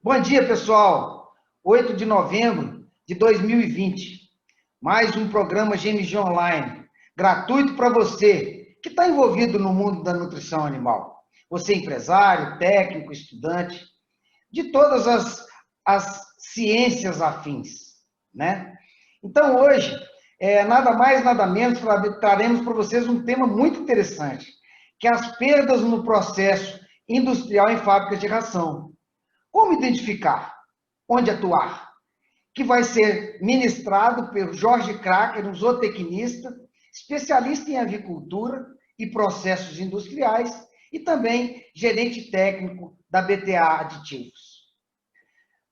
Bom dia, pessoal. 8 de novembro de 2020. Mais um programa GMG Online, gratuito para você que está envolvido no mundo da nutrição animal. Você é empresário, técnico, estudante, de todas as ciências afins, né? Então, hoje, nada mais, nada menos, traremos para vocês um tema muito interessante, que é as perdas no processo industrial em fábricas de ração. Como identificar? Onde atuar? Que vai ser ministrado pelo Jorge Cracker, um zootecnista, especialista em avicultura e processos industriais e também gerente técnico da BTA Aditivos.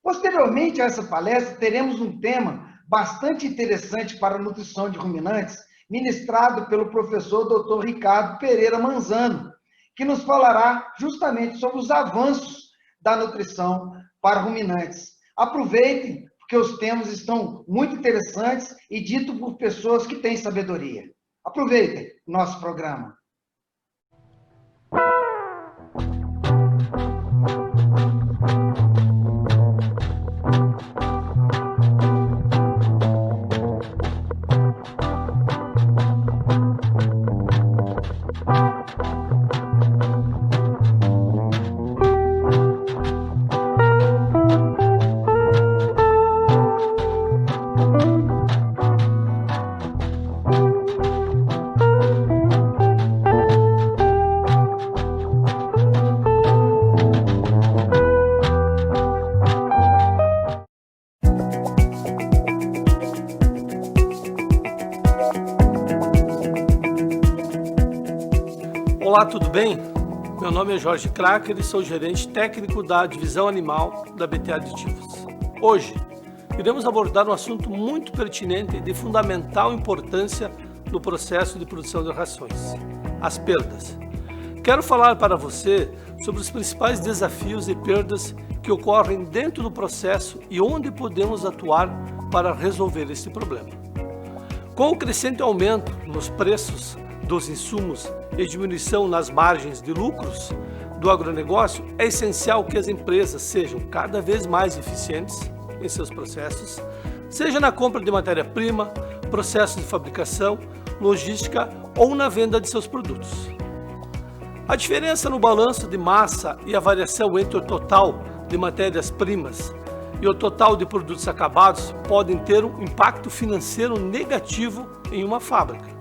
Posteriormente a essa palestra, teremos um tema bastante interessante para a nutrição de ruminantes, ministrado pelo professor Dr. Ricardo Pereira Manzano, que nos falará justamente sobre os avanços da nutrição para ruminantes. Aproveitem, porque os temas estão muito interessantes e ditos por pessoas que têm sabedoria. Aproveitem o nosso programa. Olá, tudo bem? Meu nome é Jorge Cracker e sou gerente técnico da divisão animal da BTA Aditivos. Hoje, iremos abordar um assunto muito pertinente e de fundamental importância no processo de produção de rações: as perdas. Quero falar para você sobre os principais desafios e perdas que ocorrem dentro do processo e onde podemos atuar para resolver esse problema. Com o crescente aumento nos preços dos insumos e diminuição nas margens de lucros do agronegócio, é essencial que as empresas sejam cada vez mais eficientes em seus processos, seja na compra de matéria-prima, processos de fabricação, logística ou na venda de seus produtos. A diferença no balanço de massa e a variação entre o total de matérias-primas e o total de produtos acabados podem ter um impacto financeiro negativo em uma fábrica.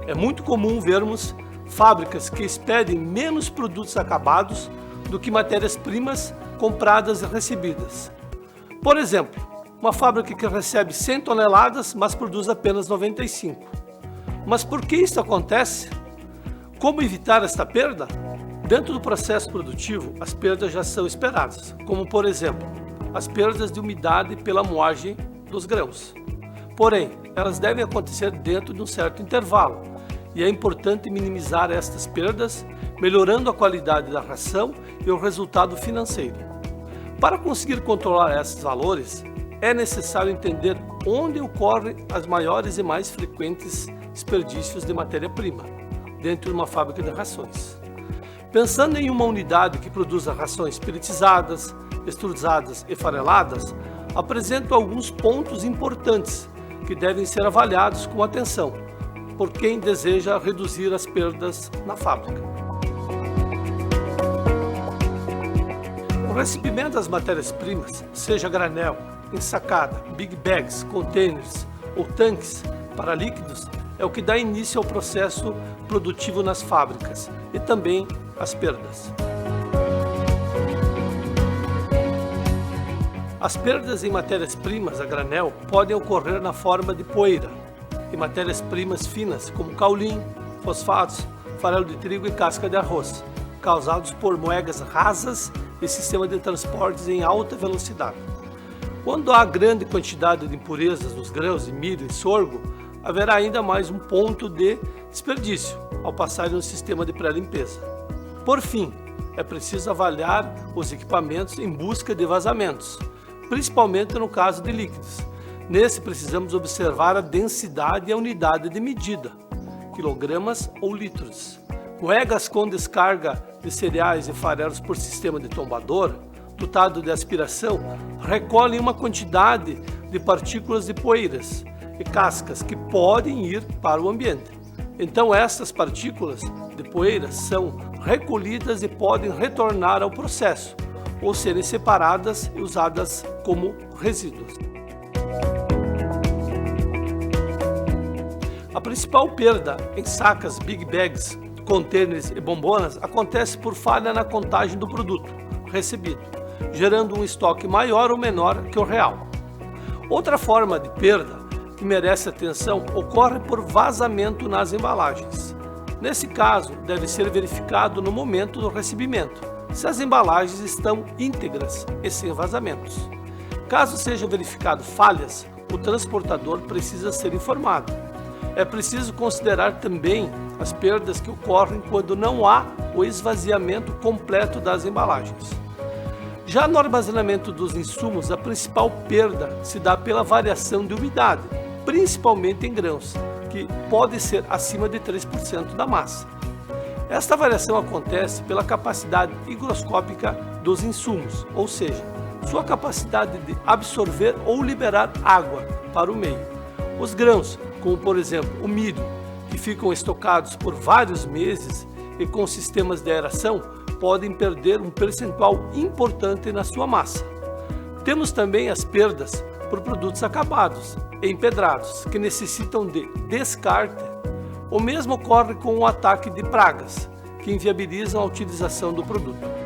É muito comum vermos fábricas que expedem menos produtos acabados do que matérias-primas compradas e recebidas. Por exemplo, uma fábrica que recebe 100 toneladas, mas produz apenas 95. Mas por que isso acontece? Como evitar esta perda? Dentro do processo produtivo, as perdas já são esperadas, como por exemplo, as perdas de umidade pela moagem dos grãos. Porém, elas devem acontecer dentro de um certo intervalo, e é importante minimizar estas perdas, melhorando a qualidade da ração e o resultado financeiro. Para conseguir controlar esses valores, é necessário entender onde ocorrem as maiores e mais frequentes desperdícios de matéria-prima, dentro de uma fábrica de rações. Pensando em uma unidade que produza rações pelletizadas, extrusadas e fareladas, apresento alguns pontos importantes que devem ser avaliados com atenção por quem deseja reduzir as perdas na fábrica. O recebimento das matérias-primas, seja granel, ensacada, big bags, containers ou tanques para líquidos, é o que dá início ao processo produtivo nas fábricas e também as perdas. As perdas em matérias-primas a granel podem ocorrer na forma de poeira, e matérias-primas finas como caulim, fosfatos, farelo de trigo e casca de arroz, causados por moedas rasas e sistema de transportes em alta velocidade. Quando há grande quantidade de impurezas nos grãos de milho e sorgo, haverá ainda mais um ponto de desperdício ao passar no sistema de pré-limpeza. Por fim, é preciso avaliar os equipamentos em busca de vazamentos, principalmente no caso de líquidos. Nesse, precisamos observar a densidade e a unidade de medida, quilogramas ou litros. Moedas com descarga de cereais e farelos por sistema de tombador, dotado de aspiração, recolhem uma quantidade de partículas de poeiras e cascas que podem ir para o ambiente. Então essas partículas de poeira são recolhidas e podem retornar ao processo, ou serem separadas e usadas como resíduos. A principal perda em sacas, big bags, contêineres e bombonas acontece por falha na contagem do produto recebido, gerando um estoque maior ou menor que o real. Outra forma de perda que merece atenção ocorre por vazamento nas embalagens. Nesse caso, deve ser verificado no momento do recebimento se as embalagens estão íntegras e sem vazamentos. Caso sejam verificadas falhas, o transportador precisa ser informado. É preciso considerar também as perdas que ocorrem quando não há o esvaziamento completo das embalagens. Já no armazenamento dos insumos, a principal perda se dá pela variação de umidade, principalmente em grãos, que pode ser acima de 3% da massa. Esta variação acontece pela capacidade higroscópica dos insumos, ou seja, sua capacidade de absorver ou liberar água para o meio. Os grãos, como por exemplo o milho, que ficam estocados por vários meses e com sistemas de aeração, podem perder um percentual importante na sua massa. Temos também as perdas por produtos acabados, empedrados, que necessitam de descarte. O mesmo ocorre com o ataque de pragas, que inviabilizam a utilização do produto.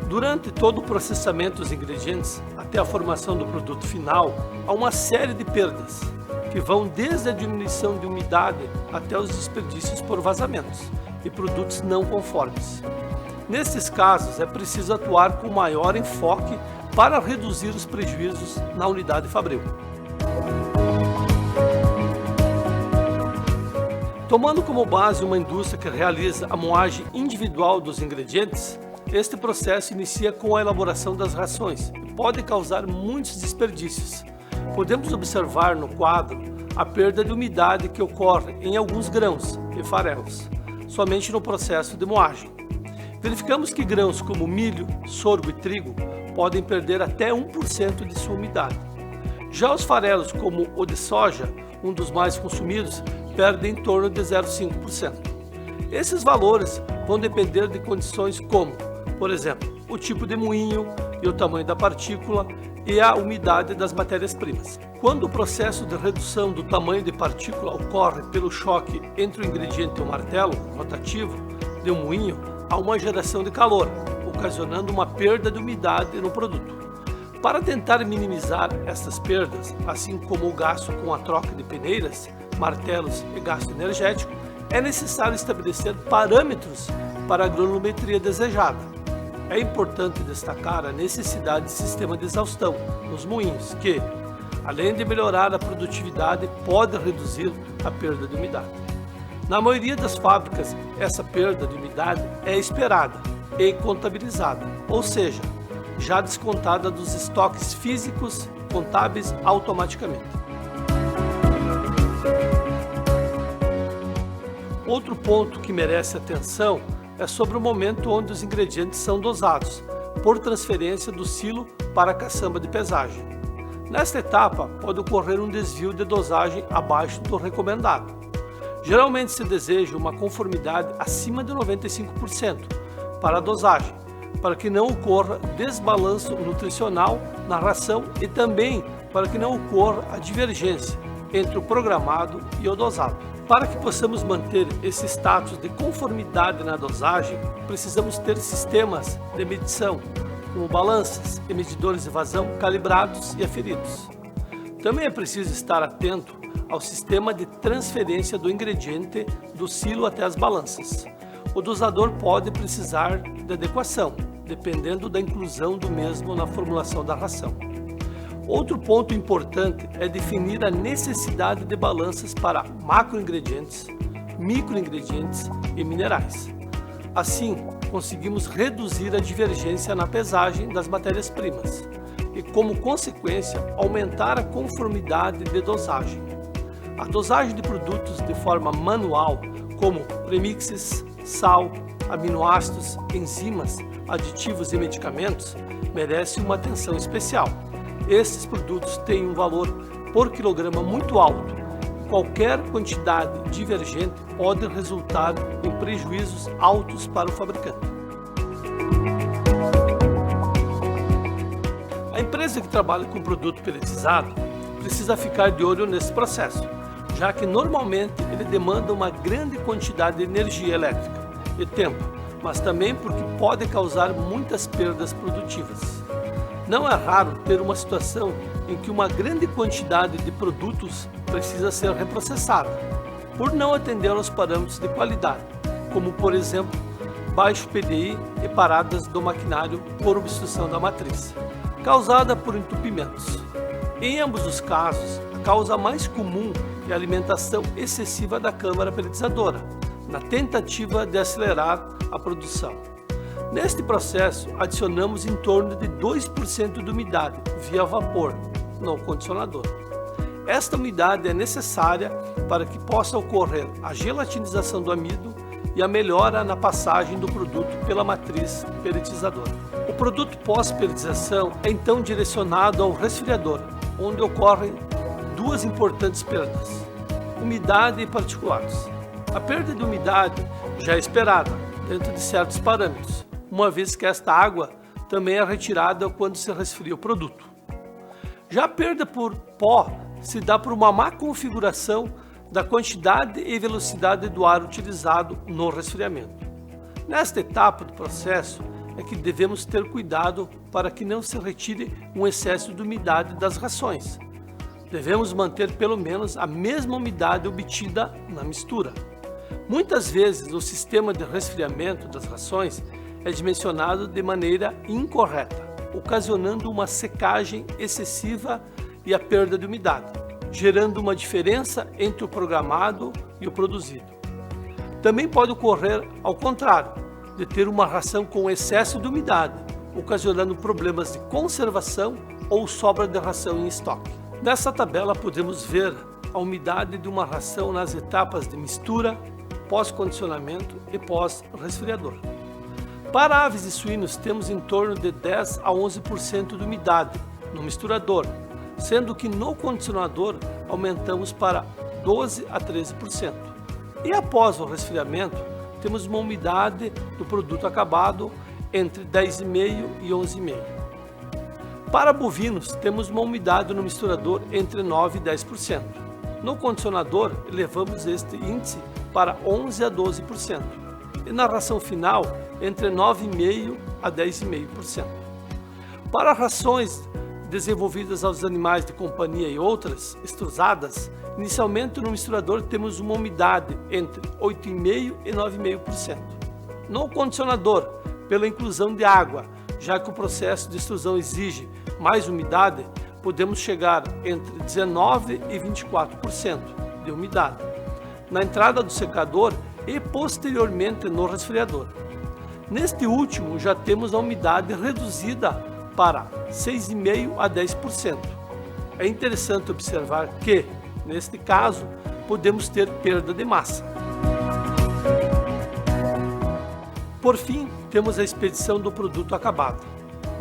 Durante todo o processamento dos ingredientes até a formação do produto final, há uma série de perdas, que vão desde a diminuição de umidade até os desperdícios por vazamentos e produtos não conformes. Nesses casos, é preciso atuar com maior enfoque para reduzir os prejuízos na unidade fabril. Tomando como base uma indústria que realiza a moagem individual dos ingredientes, este processo inicia com a elaboração das rações e pode causar muitos desperdícios. Podemos observar no quadro a perda de umidade que ocorre em alguns grãos e farelos, somente no processo de moagem. Verificamos que grãos como milho, sorgo e trigo podem perder até 1% de sua umidade. Já os farelos, como o de soja, um dos mais consumidos, perdem em torno de 0,5%. Esses valores vão depender de condições como, por exemplo, o tipo de moinho e o tamanho da partícula e a umidade das matérias-primas. Quando o processo de redução do tamanho de partícula ocorre pelo choque entre o ingrediente e o martelo rotativo de um moinho, há uma geração de calor, ocasionando uma perda de umidade no produto. Para tentar minimizar essas perdas, assim como o gasto com a troca de peneiras, martelos e gasto energético, é necessário estabelecer parâmetros para a granulometria desejada. É importante destacar a necessidade de sistema de exaustão nos moinhos, que, além de melhorar a produtividade, pode reduzir a perda de umidade. Na maioria das fábricas, essa perda de umidade é esperada e contabilizada, ou seja, já descontada dos estoques físicos contábeis automaticamente. Outro ponto que merece atenção é sobre o momento onde os ingredientes são dosados, por transferência do silo para a caçamba de pesagem. Nesta etapa, pode ocorrer um desvio de dosagem abaixo do recomendado. Geralmente se deseja uma conformidade acima de 95% para a dosagem, para que não ocorra desbalanço nutricional na ração e também para que não ocorra a divergência entre o programado e o dosado. Para que possamos manter esse status de conformidade na dosagem, precisamos ter sistemas de medição, como balanças e medidores de vazão calibrados e aferidos. Também é preciso estar atento ao sistema de transferência do ingrediente do silo até as balanças. O dosador pode precisar de adequação, dependendo da inclusão do mesmo na formulação da ração. Outro ponto importante é definir a necessidade de balanças para macroingredientes, microingredientes e minerais. Assim, conseguimos reduzir a divergência na pesagem das matérias-primas e, como consequência, aumentar a conformidade de dosagem. A dosagem de produtos de forma manual, como premixes, sal, aminoácidos, enzimas, aditivos e medicamentos, merecem uma atenção especial. Esses produtos têm um valor por quilograma muito alto. Qualquer quantidade divergente pode resultar em prejuízos altos para o fabricante. A empresa que trabalha com produto pelletizado precisa ficar de olho nesse processo, já que normalmente ele demanda uma grande quantidade de energia elétrica e tempo, mas também porque pode causar muitas perdas produtivas. Não é raro ter uma situação em que uma grande quantidade de produtos precisa ser reprocessada, por não atender aos parâmetros de qualidade, como por exemplo, baixo PDI e paradas do maquinário por obstrução da matriz, causada por entupimentos. Em ambos os casos, a causa mais comum é a alimentação excessiva da câmara pelletizadora, na tentativa de acelerar a produção. Neste processo, adicionamos em torno de 2% de umidade via vapor no condicionador. Esta umidade é necessária para que possa ocorrer a gelatinização do amido e a melhora na passagem do produto pela matriz pelletizadora. O produto pós-pelletização é então direcionado ao resfriador, onde ocorrem duas importantes perdas: umidade e particulados. A perda de umidade já é esperada, dentro de certos parâmetros, uma vez que esta água também é retirada quando se resfria o produto. Já a perda por pó se dá por uma má configuração da quantidade e velocidade do ar utilizado no resfriamento. Nesta etapa do processo é que devemos ter cuidado para que não se retire um excesso de umidade das rações. Devemos manter pelo menos a mesma umidade obtida na mistura. Muitas vezes o sistema de resfriamento das rações é dimensionado de maneira incorreta, ocasionando uma secagem excessiva e a perda de umidade, gerando uma diferença entre o programado e o produzido. Também pode ocorrer ao contrário, de ter uma ração com excesso de umidade, ocasionando problemas de conservação ou sobra de ração em estoque. Nessa tabela podemos ver a umidade de uma ração nas etapas de mistura, pós-condicionamento e pós-resfriador. Para aves e suínos temos em torno de 10 a 11% de umidade no misturador, sendo que no condicionador aumentamos para 12 a 13%. E após o resfriamento, temos uma umidade do produto acabado entre 10,5% e 11,5%. Para bovinos, temos uma umidade no misturador entre 9% e 10%. No condicionador, elevamos este índice para 11 a 12%. E na ração final, entre 9,5% a 10,5%. Para rações desenvolvidas aos animais de companhia e outras extrusadas, inicialmente no misturador temos uma umidade entre 8,5% e 9,5%. No condicionador, pela inclusão de água, já que o processo de extrusão exige mais umidade, podemos chegar entre 19% e 24% de umidade na entrada do secador e posteriormente no resfriador. Neste último, já temos a umidade reduzida para 6,5% a 10%. É interessante observar que, neste caso, podemos ter perda de massa. Por fim, temos a expedição do produto acabado,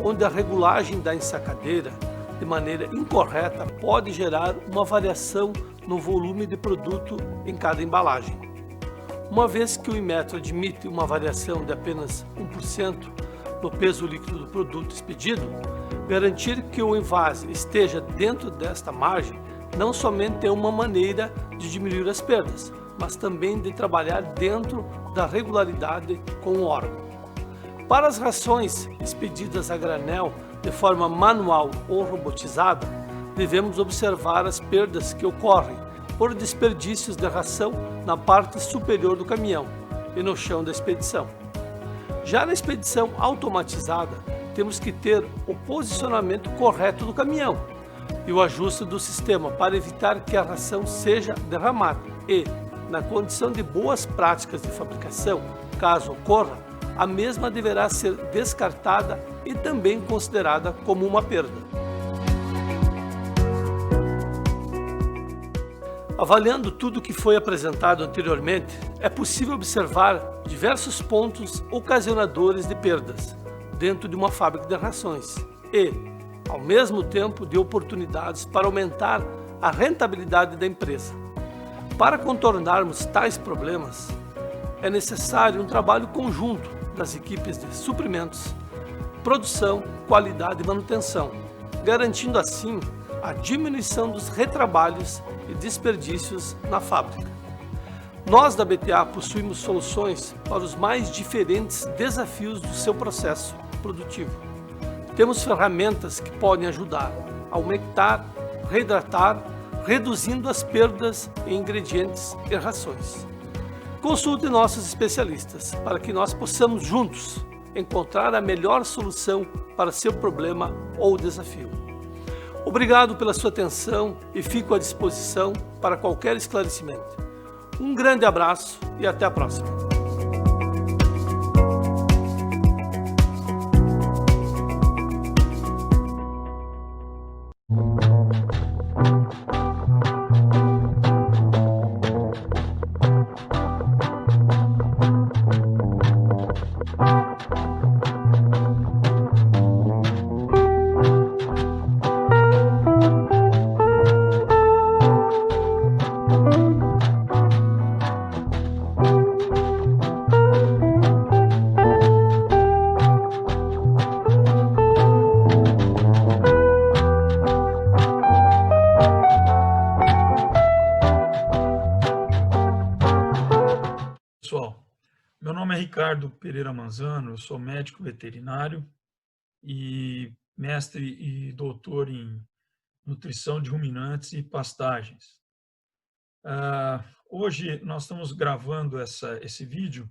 onde a regulagem da ensacadeira de maneira incorreta pode gerar uma variação no volume de produto em cada embalagem. Uma vez que o Inmetro admite uma variação de apenas 1% no peso líquido do produto expedido, garantir que o envase esteja dentro desta margem não somente é uma maneira de diminuir as perdas, mas também de trabalhar dentro da regularidade com o órgão. Para as rações expedidas a granel de forma manual ou robotizada, devemos observar as perdas que ocorrem por desperdícios de ração na parte superior do caminhão e no chão da expedição. Já na expedição automatizada, temos que ter o posicionamento correto do caminhão e o ajuste do sistema para evitar que a ração seja derramada e, na condição de boas práticas de fabricação, caso ocorra, a mesma deverá ser descartada e também considerada como uma perda. Avaliando tudo o que foi apresentado anteriormente, é possível observar diversos pontos ocasionadores de perdas dentro de uma fábrica de rações e, ao mesmo tempo, de oportunidades para aumentar a rentabilidade da empresa. Para contornarmos tais problemas, é necessário um trabalho conjunto das equipes de suprimentos, produção, qualidade e manutenção, garantindo assim a diminuição dos retrabalhos e desperdícios na fábrica. Nós da BTA possuímos soluções para os mais diferentes desafios do seu processo produtivo. Temos ferramentas que podem ajudar a aumentar, reidratar, reduzindo as perdas em ingredientes e rações. Consulte nossos especialistas para que nós possamos juntos encontrar a melhor solução para seu problema ou desafio. Obrigado pela sua atenção e fico à disposição para qualquer esclarecimento. Um grande abraço e até a próxima. Pessoal, meu nome é Ricardo Pereira Manzano, eu sou médico veterinário e mestre e doutor em nutrição de ruminantes e pastagens. Hoje nós estamos gravando esse vídeo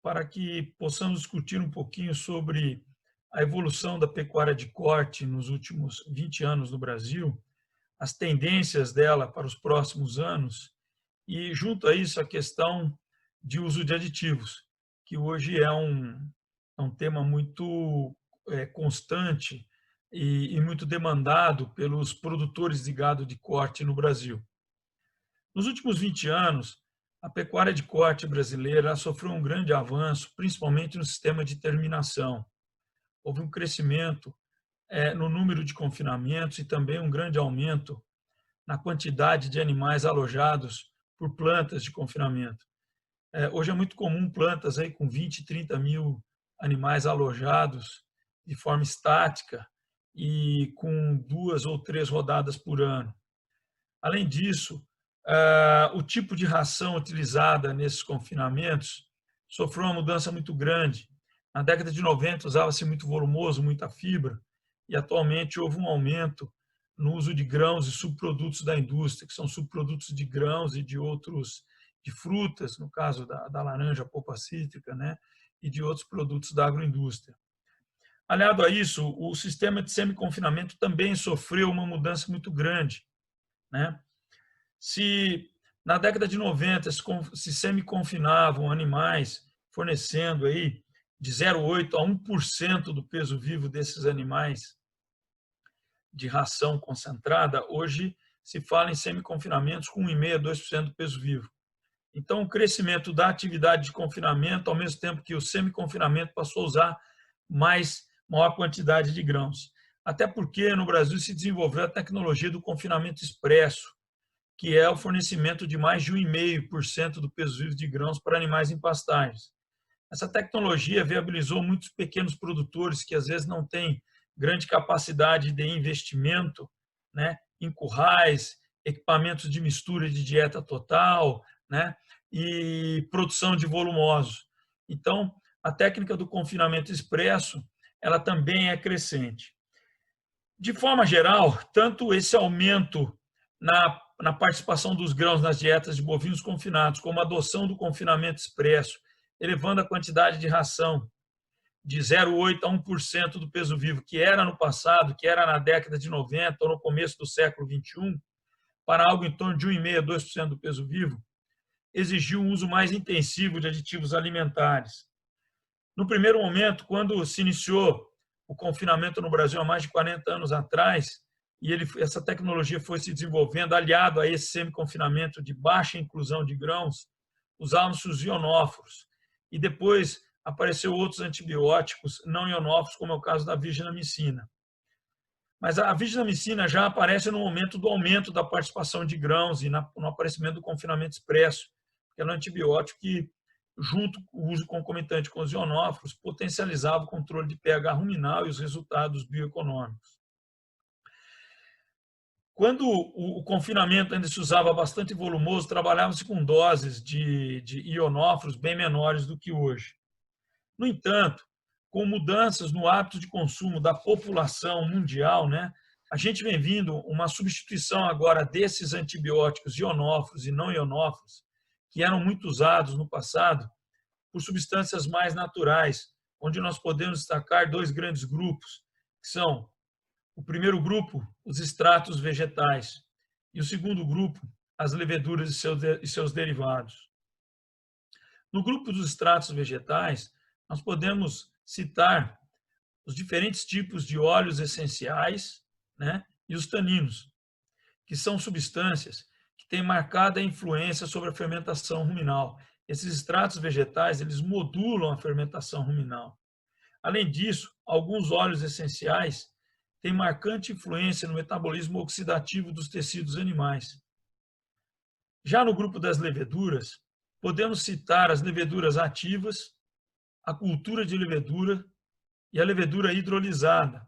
para que possamos discutir um pouquinho sobre a evolução da pecuária de corte nos últimos 20 anos no Brasil, as tendências dela para os próximos anos e, junto a isso, a questão de uso de aditivos, que hoje é um tema muito constante e muito demandado pelos produtores de gado de corte no Brasil. Nos últimos 20 anos, a pecuária de corte brasileira sofreu um grande avanço, principalmente no sistema de terminação. Houve um crescimento no número de confinamentos e também um grande aumento na quantidade de animais alojados por plantas de confinamento. Hoje é muito comum plantas aí com 20, 30 mil animais alojados de forma estática e com 2 ou 3 rodadas por ano. Além disso, o tipo de ração utilizada nesses confinamentos sofreu uma mudança muito grande. Na década de 90 usava-se muito volumoso, muita fibra, e atualmente houve um aumento no uso de grãos e subprodutos da indústria, que são subprodutos de grãos e de outros de frutas, no caso da laranja, polpa cítrica, né, e de outros produtos da agroindústria. Aliado a isso, o sistema de semi-confinamento também sofreu uma mudança muito grande, né? Se na década de 90 se semi-confinavam animais fornecendo aí de 0,8% a 1% do peso vivo desses animais de ração concentrada, hoje se fala em semi-confinamentos com 1,5% a 2% do peso vivo. Então, o crescimento da atividade de confinamento, ao mesmo tempo que o semi-confinamento passou a usar maior quantidade de grãos. Até porque no Brasil se desenvolveu a tecnologia do confinamento expresso, que é o fornecimento de mais de 1,5% do peso vivo de grãos para animais em pastagens. Essa tecnologia viabilizou muitos pequenos produtores que às vezes não têm grande capacidade de investimento, né, em currais, equipamentos de mistura de dieta total, né, e produção de volumosos. Então, a técnica do confinamento expresso, ela também é crescente. De forma geral, tanto esse aumento na participação dos grãos nas dietas de bovinos confinados, como a adoção do confinamento expresso, elevando a quantidade de ração de 0,8% a 1% do peso vivo, que era no passado, que era na década de 90 ou no começo do século XXI, para algo em torno de 1,5% a 2% do peso vivo, exigiu um uso mais intensivo de aditivos alimentares. No primeiro momento, quando se iniciou o confinamento no Brasil há mais de 40 anos atrás, e essa tecnologia foi se desenvolvendo, aliado a esse semi-confinamento de baixa inclusão de grãos, usavam-se os ionóforos. E depois apareceu outros antibióticos não ionóforos, como é o caso da virginamicina. Mas a virginamicina já aparece no momento do aumento da participação de grãos e no aparecimento do confinamento expresso, que era um antibiótico que, junto com o uso concomitante com os ionóforos, potencializava o controle de pH ruminal e os resultados bioeconômicos. Quando o confinamento ainda se usava bastante volumoso, trabalhava-se com doses de ionóforos bem menores do que hoje. No entanto, com mudanças no hábito de consumo da população mundial, né, a gente vem vindo uma substituição agora desses antibióticos ionóforos e não ionóforos, que eram muito usados no passado, por substâncias mais naturais, onde nós podemos destacar dois grandes grupos, que são o primeiro grupo, os extratos vegetais, e o segundo grupo, as leveduras e seus derivados. No grupo dos extratos vegetais, nós podemos citar os diferentes tipos de óleos essenciais, né, e os taninos, que são substâncias que têm marcada influência sobre a fermentação ruminal. Esses extratos vegetais, eles modulam a fermentação ruminal. Além disso, alguns óleos essenciais têm marcante influência no metabolismo oxidativo dos tecidos animais. Já no grupo das leveduras, podemos citar as leveduras ativas, a cultura de levedura e a levedura hidrolisada.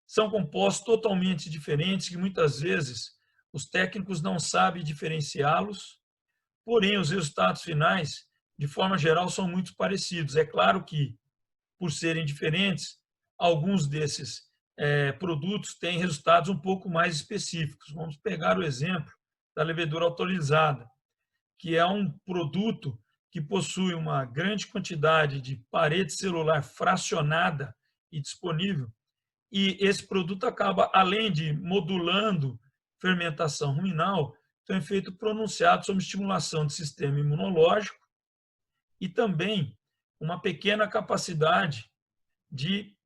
São compostos totalmente diferentes que muitas vezes os técnicos não sabem diferenciá-los, porém os resultados finais, de forma geral, são muito parecidos. É claro que, por serem diferentes, alguns desses produtos têm resultados um pouco mais específicos. Vamos pegar o exemplo da levedura autolisada, que é um produto que possui uma grande quantidade de parede celular fracionada e disponível, e esse produto acaba, além de modulando fermentação ruminal, tem um efeito pronunciado sobre estimulação do sistema imunológico e também uma pequena capacidade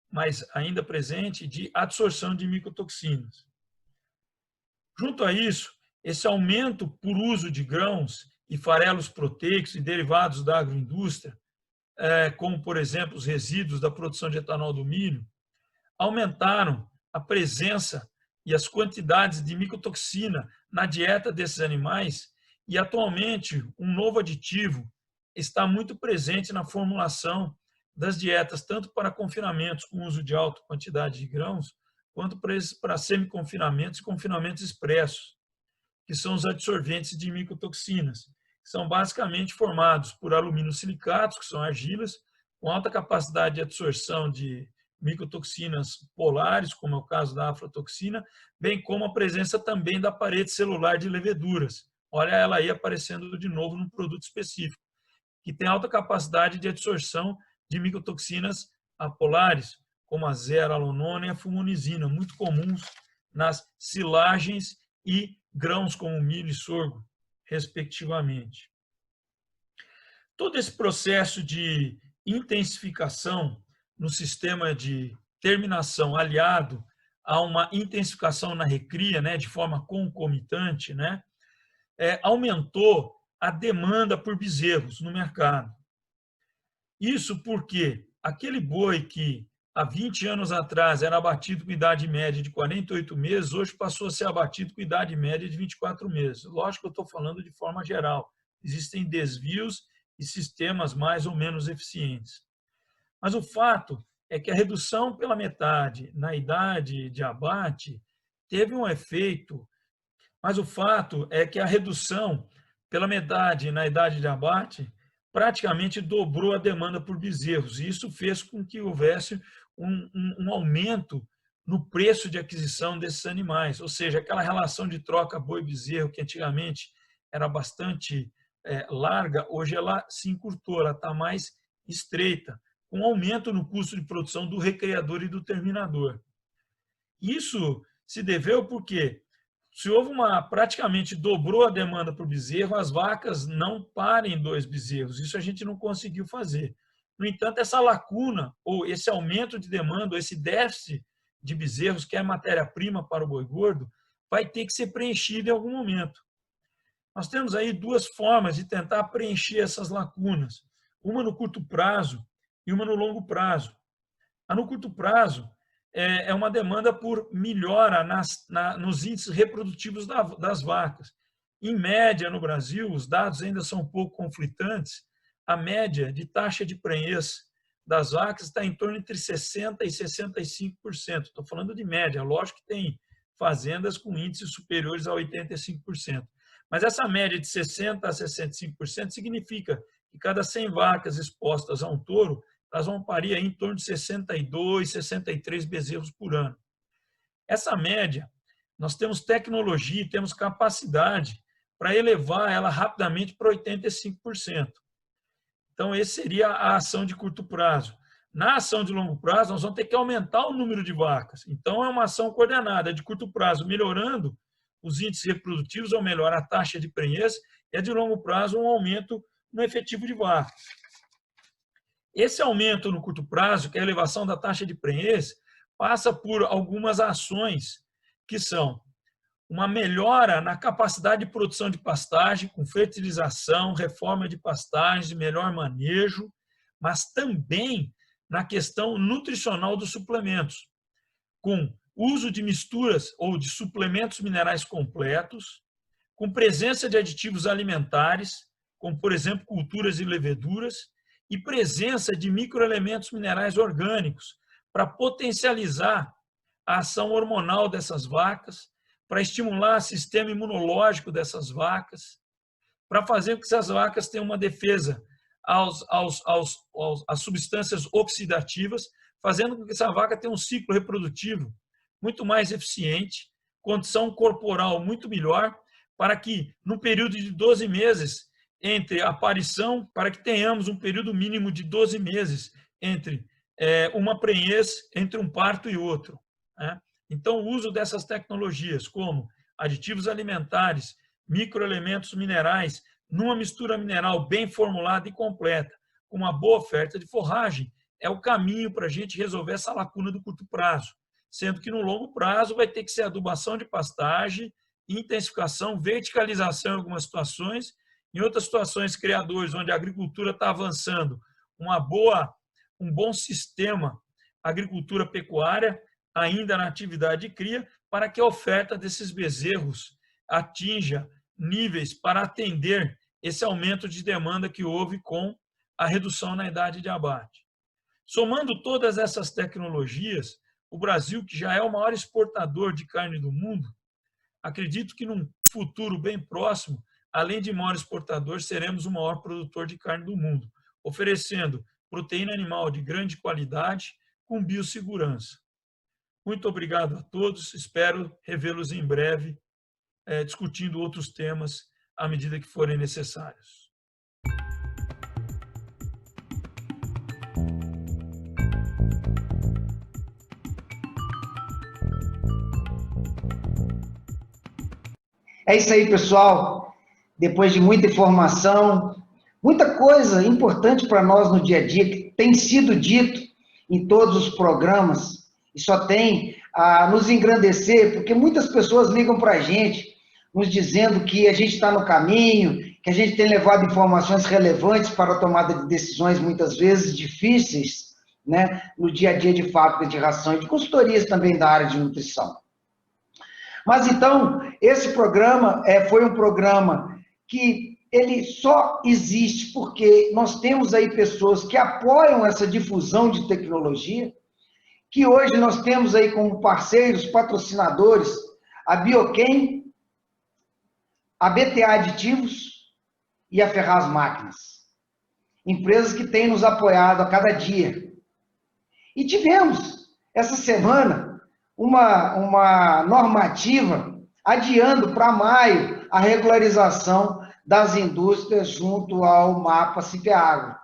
mas ainda presente, de absorção de micotoxinas. Junto a isso, esse aumento por uso de grãos e farelos proteicos e derivados da agroindústria, como, por exemplo, os resíduos da produção de etanol do milho, aumentaram a presença e as quantidades de micotoxina na dieta desses animais e, atualmente, um novo aditivo está muito presente na formulação das dietas, tanto para confinamentos com uso de alta quantidade de grãos, quanto para semi-confinamentos e confinamentos expressos, que são os adsorventes de micotoxinas, que são basicamente formados por aluminosilicatos, que são argilas, com alta capacidade de absorção de micotoxinas polares, como é o caso da aflatoxina, bem como a presença também da parede celular de leveduras. Olha ela aí aparecendo de novo num produto específico, que tem alta capacidade de absorção de micotoxinas apolares, como a zearalenona e a fumonizina, muito comuns nas silagens e grãos como milho e sorgo, respectivamente. Todo esse processo de intensificação no sistema de terminação, aliado a uma intensificação na recria, né, de forma concomitante, né, aumentou a demanda por bezerros no mercado. Isso porque aquele boi que há 20 anos atrás era abatido com idade média de 48 meses, hoje passou a ser abatido com idade média de 24 meses. Lógico que eu estou falando de forma geral. Existem desvios e sistemas mais ou menos eficientes. Mas o fato é que a redução pela metade na idade de abate teve um efeito, mas o fato é que a redução pela metade na idade de abate praticamente dobrou a demanda por bezerros, e isso fez com que houvesse um aumento no preço de aquisição desses animais, ou seja, aquela relação de troca boi-bezerro que antigamente era bastante larga, hoje ela se encurtou, ela está mais estreita, com aumento no custo de produção do recriador e do terminador. Isso se deveu porque se houve praticamente dobrou a demanda por bezerro, as vacas não parem 2 bezerros. Isso a gente não conseguiu fazer. No entanto, essa lacuna, ou esse aumento de demanda, ou esse déficit de bezerros, que é matéria-prima para o boi gordo, vai ter que ser preenchida em algum momento. Nós temos aí duas formas de tentar preencher essas lacunas, uma no curto prazo e uma no longo prazo. A no curto prazo é uma demanda por melhora nos índices reprodutivos das vacas. Em média, no Brasil, os dados ainda são um pouco conflitantes, a média de taxa de prenhez das vacas está em torno entre 60% e 65%. Estou falando de média, lógico que tem fazendas com índices superiores a 85%. Mas essa média de 60% a 65% significa que cada 100 vacas expostas a um touro, elas vão parir em torno de 62, 63 bezerros por ano. Essa média, nós temos tecnologia e temos capacidade para elevar ela rapidamente para 85%. Então, essa seria a ação de curto prazo. Na ação de longo prazo, nós vamos ter que aumentar o número de vacas. Então, é uma ação coordenada, de curto prazo, melhorando os índices reprodutivos, ou melhor, a taxa de prenhez, e de longo prazo, um aumento no efetivo de vacas. Esse aumento no curto prazo, que é a elevação da taxa de prenhez, passa por algumas ações que são uma melhora na capacidade de produção de pastagem, com fertilização, reforma de pastagens, melhor manejo, mas também na questão nutricional dos suplementos, com uso de misturas ou de suplementos minerais completos, com presença de aditivos alimentares, como, por exemplo, culturas e leveduras, e presença de microelementos minerais orgânicos, para potencializar a ação hormonal dessas vacas, para estimular o sistema imunológico dessas vacas, para fazer com que essas vacas tenham uma defesa às substâncias oxidativas, fazendo com que essa vaca tenha um ciclo reprodutivo muito mais eficiente, condição corporal muito melhor, para que, no período de 12 meses entre a aparição, para que tenhamos um período mínimo de 12 meses entre uma prenhez, entre um parto e outro, né? Então, o uso dessas tecnologias, como aditivos alimentares, microelementos minerais, numa mistura mineral bem formulada e completa, com uma boa oferta de forragem, é o caminho para a gente resolver essa lacuna do curto prazo. Sendo que no longo prazo vai ter que ser adubação de pastagem, intensificação, verticalização em algumas situações, em outras situações, criadores, onde a agricultura está avançando, um bom sistema agricultura pecuária, ainda na atividade de cria, para que a oferta desses bezerros atinja níveis para atender esse aumento de demanda que houve com a redução na idade de abate. Somando todas essas tecnologias, o Brasil, que já é o maior exportador de carne do mundo, acredito que num futuro bem próximo, além de maior exportador, seremos o maior produtor de carne do mundo, oferecendo proteína animal de grande qualidade com biossegurança. Muito obrigado a todos, espero revê-los em breve, discutindo outros temas à medida que forem necessários. É isso aí, pessoal. Depois de muita informação, muita coisa importante para nós no dia a dia, que tem sido dito em todos os programas, e só tem a nos engrandecer, porque muitas pessoas ligam para a gente, nos dizendo que a gente está no caminho, que a gente tem levado informações relevantes para a tomada de decisões, muitas vezes difíceis, né, no dia a dia de fábrica de ração e de consultorias também da área de nutrição. Mas então, esse programa foi um programa que ele só existe porque nós temos aí pessoas que apoiam essa difusão de tecnologia, que hoje nós temos aí como parceiros, patrocinadores, a Bioquem, a BTA Aditivos e a Ferraz Máquinas. Empresas que têm nos apoiado a cada dia. E tivemos, essa semana, uma normativa adiando para maio a regularização das indústrias junto ao mapa CIPEAGRO.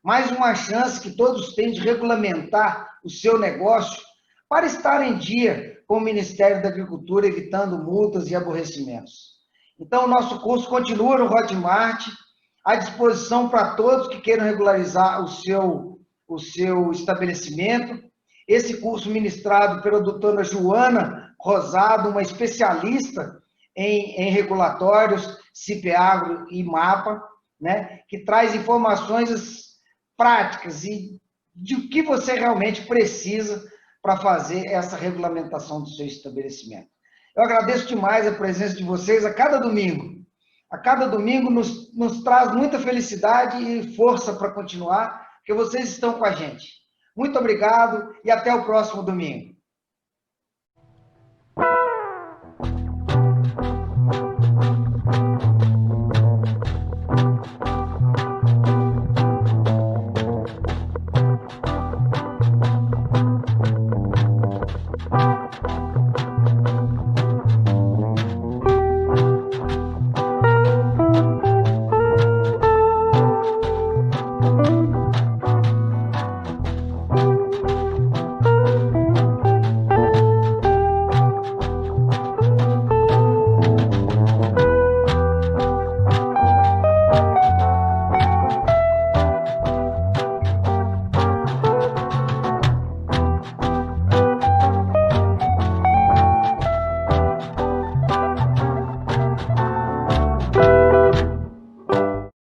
Mais uma chance que todos têm de regulamentar o seu negócio para estar em dia com o Ministério da Agricultura, evitando multas e aborrecimentos. Então, o nosso curso continua no Hotmart, à disposição para todos que queiram regularizar o seu estabelecimento. esse curso ministrado pela doutora Joana Rosado, uma especialista em regulatórios, CIPEAGRO e MAPA, né, que traz informações práticas e de que você realmente precisa para fazer essa regulamentação do seu estabelecimento. Eu agradeço demais a presença de vocês a cada domingo. A cada domingo nos traz muita felicidade e força para continuar, porque vocês estão com a gente. Muito obrigado e até o próximo domingo.